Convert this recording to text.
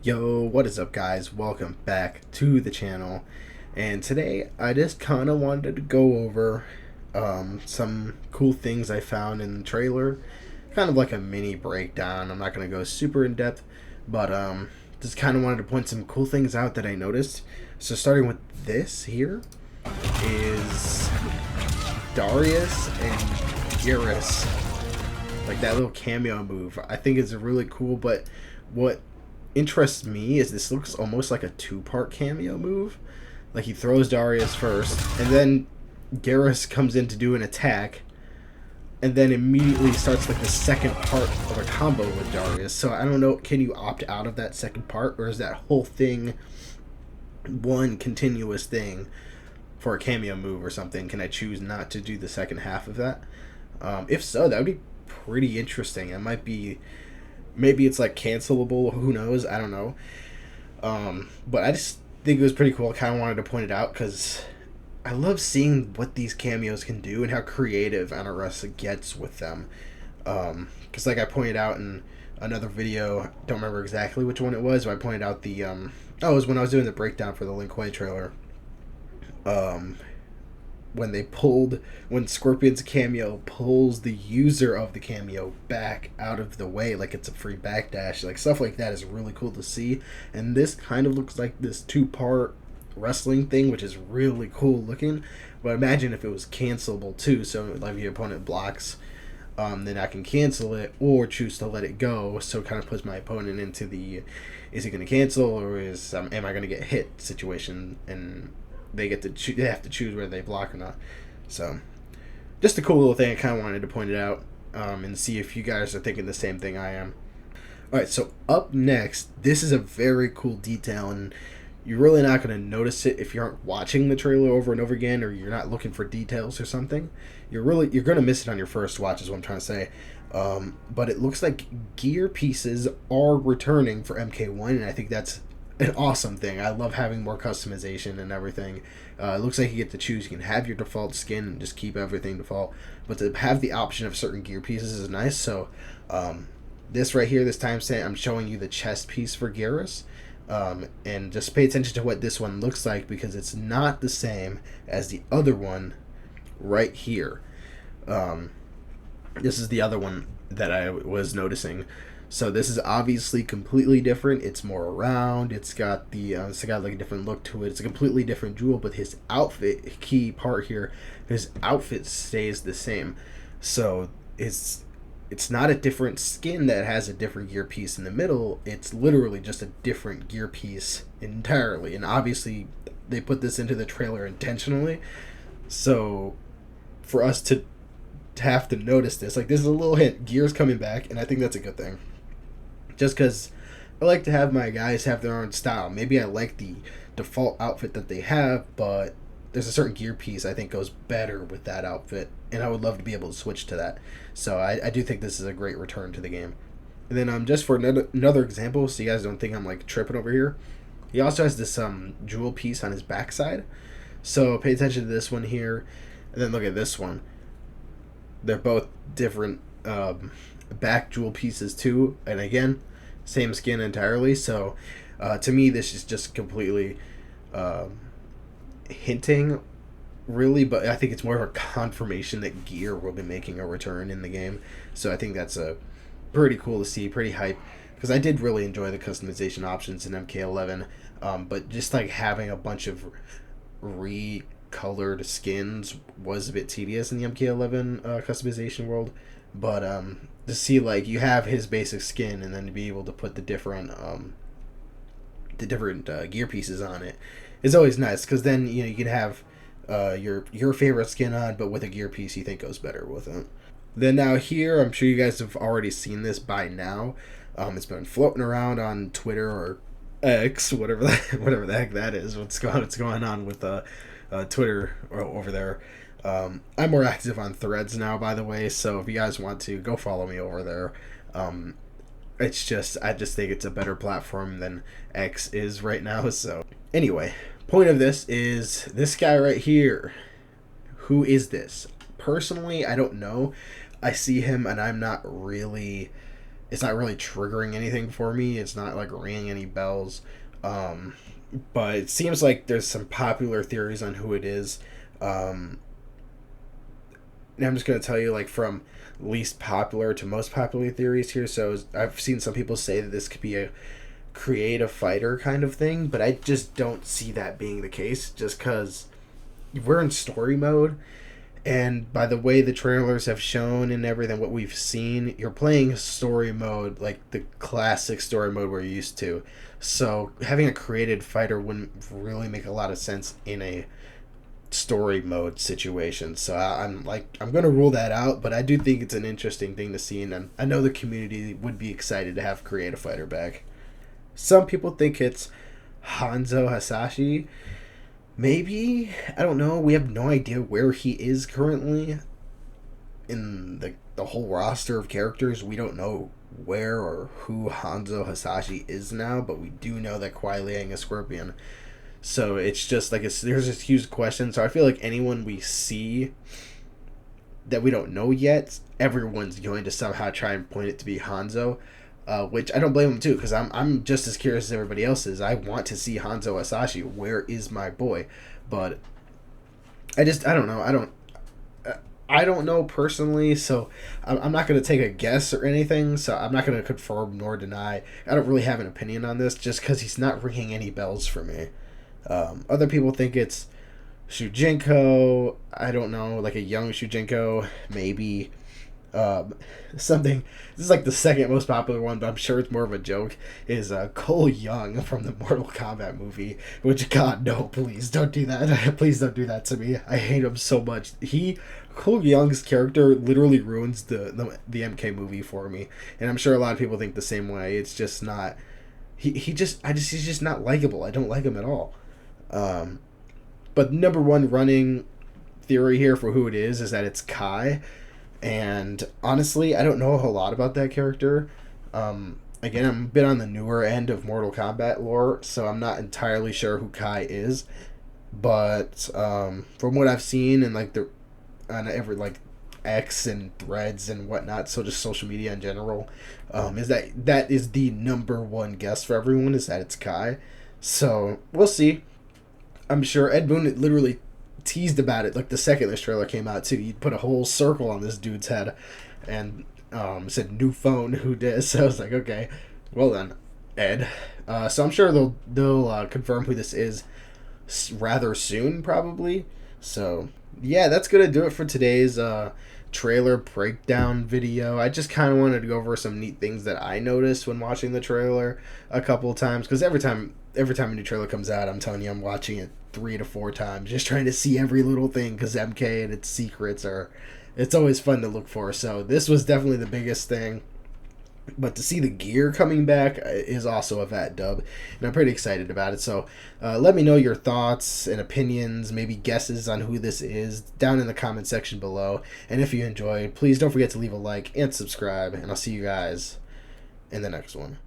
Yo, what is up guys? Welcome back to the channel. And today I just kind of wanted to go over some cool things I found in the trailer. Kind of like a mini breakdown. I'm not going to go super in depth, but just kind of wanted to point some cool things out that I noticed. So starting with this here is Darius and Geras. Like that little cameo move. I think it's really cool, but what interests me is this looks almost like a two-part cameo move. Like he throws Darius first, and then Geras comes in to do an attack, and then immediately starts like the second part of a combo with Darius. So I don't know, can you opt out of that second part, or is that whole thing one continuous thing for a cameo move or something? Can I choose not to do the second half of that? If so, that would be pretty interesting. It might be, maybe it's like cancelable, who knows, I don't know. But I just think it was pretty cool. I kind of wanted to point it out because I love seeing what these cameos can do and how creative NRS gets with them. Because like I pointed out in another video, don't remember exactly which one it was, but I pointed out the it was when I was doing the breakdown for the Lin Kuei trailer. When Scorpion's cameo pulls the user of the cameo back out of the way, like it's a free backdash, like stuff like that is really cool to see. And this kind of looks like this two-part wrestling thing, which is really cool looking. But imagine if it was cancelable too, so like your opponent blocks, then I can cancel it or choose to let it go. So it kind of puts my opponent into the, is he going to cancel or is am I going to get hit situation, and they get to they have to choose whether they block or not. So just a cool little thing. I kind of wanted to point it out and see if you guys are thinking the same thing I am. Alright, so up next, this is a very cool detail, and you're really not going to notice it if you aren't watching the trailer over and over again, or you're not looking for details or something. You're going to miss it on your first watch is what I'm trying to say. But it looks like gear pieces are returning for MK1, and I think that's an awesome thing. I love having more customization and everything. It looks like you get to choose. You can have your default skin and just keep everything default, but to have the option of certain gear pieces is nice. So this right here, this timestamp, I'm showing you the chest piece for Geras, and just pay attention to what this one looks like, because it's not the same as the other one right here. This is the other one that I was noticing. So this is obviously completely different. It's more round. It's got the it's got like a different look to it. It's a completely different jewel, but his outfit, key part here, his outfit stays the same. So it's not a different skin that has a different gear piece in the middle. It's literally just a different gear piece entirely. And obviously they put this into the trailer intentionally. So for us to have to notice this, like this is a little hint, gear's coming back, and I think that's a good thing. Just because I like to have my guys have their own style. Maybe I like the default outfit that they have, but there's a certain gear piece I think goes better with that outfit, and I would love to be able to switch to that. So I do think this is a great return to the game. And then just for another example, so you guys don't think I'm like tripping over here, he also has this jewel piece on his backside. So pay attention to this one here, and then look at this one. They're both different back jewel pieces too, and again, same skin entirely. So to me, this is just completely hinting, really, but I think it's more of a confirmation that gear will be making a return in the game. So I think that's a pretty cool to see, pretty hype, because I did really enjoy the customization options in MK11, but just like having a bunch of recolored skins was a bit tedious in the MK11 customization world. But to see like you have his basic skin, and then to be able to put the different gear pieces on it is always nice, because then you can have your favorite skin on, but with a gear piece you think goes better with it. Then now here, I'm sure you guys have already seen this by now. It's been floating around on Twitter or X, whatever the heck that is. What's going on with Twitter over there. I'm more active on Threads now, by the way, so if you guys want to, go follow me over there. I just think it's a better platform than X is right now. So anyway, point of this is this guy right here. Who is this? Personally, I don't know. I see him and I'm not really it's not really triggering anything for me. It's not like ringing any bells. But it seems like there's some popular theories on who it is. And I'm just going to tell you, like, from least popular to most popular theories here. So I've seen some people say that this could be a creative fighter kind of thing, but I just don't see that being the case, just because we're in story mode. And by the way the trailers have shown and everything, what we've seen, you're playing story mode, like the classic story mode we're used to. So having a created fighter wouldn't really make a lot of sense in a story mode situation. So I'm going to rule that out, but I do think it's an interesting thing to see, and I know the community would be excited to have creative fighter back. Some people think it's Hanzo Hasashi. Maybe, I don't know. We have no idea where he is currently in the whole roster of characters. We don't know where or who Hanzo Hasashi is now, but we do know that Kuai Liang is Scorpion. So it's just like there's this huge question. So I feel like anyone we see that we don't know yet, everyone's going to somehow try and point it to be Hanzo. Which I don't blame him too, because I'm just as curious as everybody else is. I want to see Hanzo Hasashi. Where is my boy? But I don't know. I don't know personally, so I'm not going to take a guess or anything. So I'm not going to confirm nor deny. I don't really have an opinion on this, just because he's not ringing any bells for me. Other people think it's Shujinko. I don't know, like a young Shujinko, maybe. Something, this is like the second most popular one, but I'm sure it's more of a joke, is Cole Young from the Mortal Kombat movie, which, God, no, please don't do that. Please don't do that to me. I hate him so much. Cole Young's character literally ruins the MK movie for me, and I'm sure a lot of people think the same way. It's just not, he's just not likable. I don't like him at all. But number one running theory here for who it is that it's Kai. And honestly, I don't know a whole lot about that character. Again, I'm a bit on the newer end of Mortal Kombat lore, so I'm not entirely sure who Kai is. But from what I've seen and on every X and threads and whatnot, so just social media in general, is that is the number one guess for everyone, is that it's Kai. So we'll see. I'm sure Ed Boon literally teased about it like the second this trailer came out too. He put a whole circle on this dude's head and said new phone, who dis. So I was like, okay, well done, Ed. So I'm sure they'll confirm who this is rather soon, probably. So yeah, that's gonna do it for today's trailer breakdown video. I just kind of wanted to go over some neat things that I noticed when watching the trailer a couple of times, because every time a new trailer comes out, I'm telling you, I'm watching it 3 to 4 times, just trying to see every little thing, because MK and its secrets it's always fun to look for. So this was definitely the biggest thing. But to see the gear coming back is also a fat dub, and I'm pretty excited about it. So let me know your thoughts and opinions, maybe guesses on who this is, down in the comment section below. And if you enjoyed, please don't forget to leave a like and subscribe, and I'll see you guys in the next one.